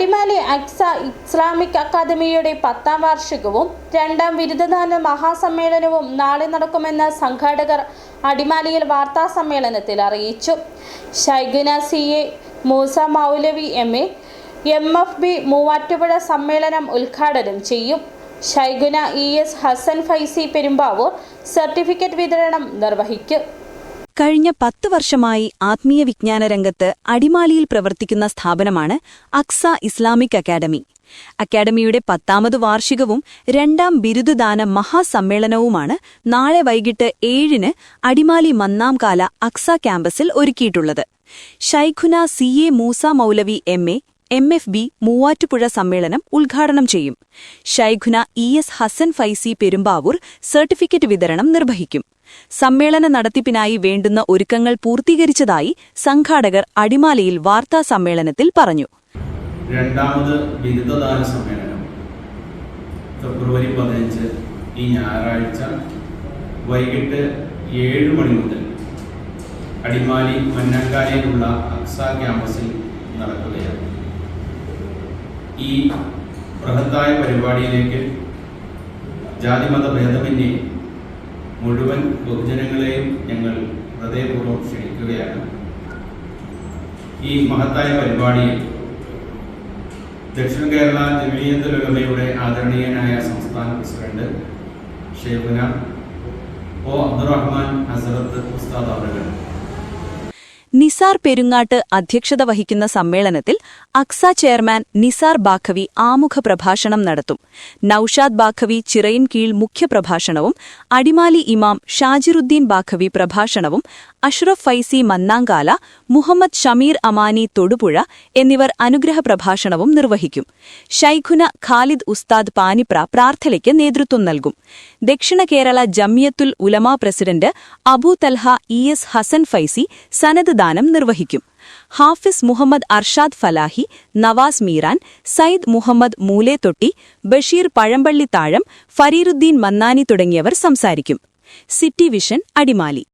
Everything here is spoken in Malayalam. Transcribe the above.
അടിമാലി അക്സ ഇസ്ലാമിക് അക്കാദമിയുടെ 10ാം വാർഷികവും 2ാം ബിരുദദാന മഹാസമ്മേളനവും നാളെ നടക്കുമെന്ന് സംഘാടകർ അടിമാലിയിൽ വാർത്താ സമ്മേളനത്തിൽ അറിയിച്ചു. ഷൈഖുന CA മൂസ മൗലവി MA MFB മൂവാറ്റുപുഴ സമ്മേളനം ഉദ്ഘാടനം ചെയ്യും. ഷൈഖുന ES ഹസൻ ഫൈസി പെരുമ്പാവൂർ സർട്ടിഫിക്കറ്റ് വിതരണം നിർവഹിക്കും. കഴിഞ്ഞ 10 വർഷമായി ആത്മീയ വിജ്ഞാന രംഗത്ത് അടിമാലിയിൽ പ്രവർത്തിക്കുന്ന സ്ഥാപനമാണ് അക്സ ഇസ്ലാമിക് അക്കാദമി. അക്കാദമിയുടെ 10ാമത് വാർഷികവും 2ാം ബിരുദദാന മഹാസമ്മേളനവുമാണ് നാളെ വൈകിട്ട് 7-ന് അടിമാലി മന്നാംകാല അക്സ ക്യാമ്പസിൽ ഒരുക്കിയിട്ടുള്ളത്. ഷൈഖുന CA മൂസ മൗലവി MA MFB മൂവാറ്റുപുഴ സമ്മേളനം ഉദ്ഘാടനം ചെയ്യും. ഷൈഖുന ES ഹസൻ ഫൈസി പെരുമ്പാവൂർ സർട്ടിഫിക്കറ്റ് വിതരണം നിർവഹിക്കും. സമ്മേളന നടത്തിപ്പിനായി വേണ്ടുന്ന ഒരുക്കങ്ങൾ പൂർത്തീകരിച്ചതായി സംഘാടകർ അടിമാലിയിൽ വാർത്താ സമ്മേളനത്തിൽ പറഞ്ഞു. 2ാമത് ബിരുദദാന സമ്മേളനം ഫെബ്രുവരി 15 ഈ ഞായറാഴ്ച വൈകിട്ട് 7 മണി മുതൽ അടിമാലി മന്നാങ്കാലയിലുള്ള അക്സ ക്യാമ്പസിൽ നടക്കുകയാണ്. ഈ ബൃഹത്തായ പരിപാടിയിലേക്ക് ജാതിമത ഭേദമന്യേ മുഴുവൻ ബഹുജനങ്ങളെയും ഞങ്ങൾ ഹൃദയപൂർവ്വം ക്ഷണിക്കുകയാണ്. ഈ മഹത്തായ പരിപാടിയിൽ ദക്ഷിണ കേരള ജമിയത്തുൽ ഉലമയുടെ ആദരണീയനായ സംസ്ഥാന പ്രസിഡന്റ് ഷെയ്ഖുന അബ്ദുറഹ്മാൻ ഹസരത്ത് ഉസ്താദ് അവர்கள், നിസാർ പെരുങ്ങാട്ട് അധ്യക്ഷത വഹിക്കുന്ന സമ്മേളനത്തിൽ അക്സ ചെയർമാൻ നിസാർ ബാഖവി ആമുഖ പ്രഭാഷണം നടത്തും. നൌഷാദ് ബാഖവി ചിറയിൻ കീഴ് മുഖ്യപ്രഭാഷണവും അടിമാലി ഇമാം ഷാജിറുദ്ദീൻ ബാഖവി പ്രഭാഷണവും അഷ്റഫ് ഫൈസി മന്നാങ്കാല, മുഹമ്മദ് ഷമീർ അമാനി തൊടുപുഴ എന്നിവർ അനുഗ്രഹ പ്രഭാഷണവും നിർവഹിക്കും. ഷൈഖുന ഖാലിദ് ഉസ്താദ് പാനിപ്ര പ്രാർത്ഥനയ്ക്ക് നേതൃത്വം നൽകും. ദക്ഷിണ കേരള ജമിയത്തുൽ ഉലമ പ്രസിഡന്റ് അബൂ തൽഹ ES ഹസൻ ഫൈസി സനദ് ദാനം നിർവഹിക്കും. ഹാഫിസ് മുഹമ്മദ് അർഷാദ് ഫലാഹി, നവാസ് മീറാൻ, സയ്യിദ് മുഹമ്മദ് മൂലേത്തൊട്ടി, ബഷീർ പഴമ്പള്ളി താഴം, ഫരീറുദ്ദീൻ മന്നാനി തുടങ്ങിയവർ സംസാരിക്കും. City vision, Adimali.